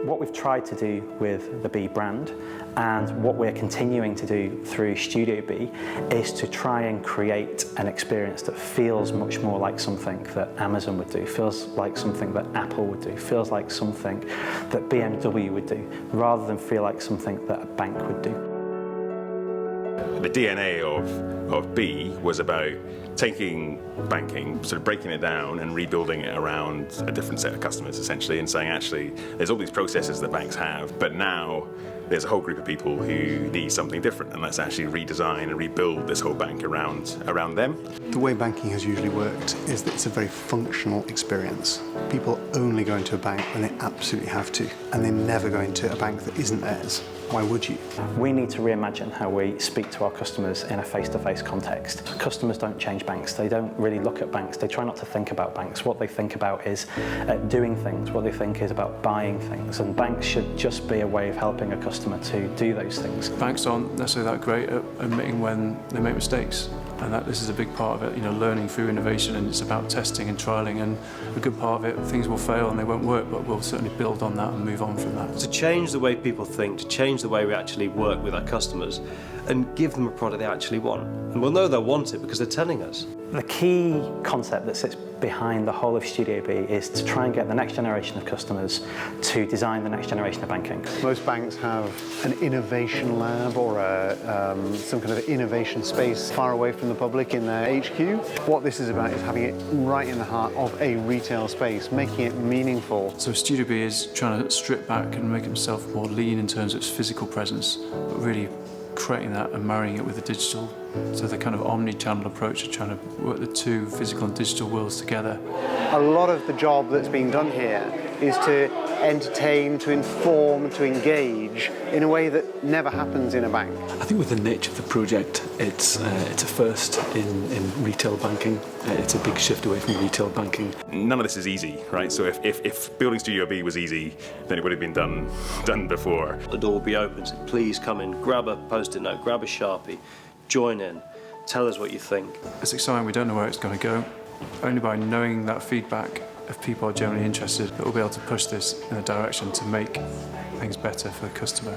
What we've tried to do with the Bee brand and what we're continuing to do through Studio Bee is to try and create an experience that feels much more like something that Amazon would do, feels like something that Apple would do, feels like something that BMW would do, rather than feel like something that a bank would do. The DNA of Bee was about taking banking, sort of breaking it down and rebuilding it around a different set of customers, essentially, and saying, actually, there's all these processes that banks have, but now there's a whole group of people who need something different, and let's actually redesign and rebuild this whole bank around them. The way banking has usually worked is that it's a very functional experience. People only go into a bank when they absolutely have to, and they never go into a bank that isn't theirs. Why would you? We need to reimagine how we speak to our customers in a face-to-face context. Customers don't change banks. They don't really look at banks. They try not to think about banks. What they think about is doing things. What they think is about buying things. And banks should just be a way of helping a customer to do those things. Banks aren't necessarily that great at admitting when they make mistakes. And that this is a big part of it, learning through innovation, and it's about testing and trialling, and a good part of it, things will fail and they won't work, but we'll certainly build on that and move on from that. To change the way people think, to change the way we actually work with our customers, and give them a product they actually want. And we'll know they'll want it because they're telling us. The key concept that sits behind the whole of Studio Bee is to try and get the next generation of customers to design the next generation of banking. Most banks have an innovation lab or some kind of innovation space far away from the public in their HQ. What this is about is having it right in the heart of a retail space, making it meaningful. So Studio Bee is trying to strip back and make itself more lean in terms of its physical presence, but really creating that and marrying it with the digital. So the kind of omni-channel approach of trying to work the two physical and digital worlds together. A lot of the job that's being done here is to entertain, to inform, to engage in a way that never happens in a bank. I think with the nature of the project, it's a first in retail banking. It's a big shift away from retail banking. None of this is easy, right? So if building Studio Bee was easy, then it would have been done before. The door will be open, so please come in, grab a post-it note, grab a Sharpie, join in, tell us what you think. It's exciting, we don't know where it's going to go. Only by knowing that feedback, if people are generally interested, that we'll be able to push this in a direction to make things better for the customer.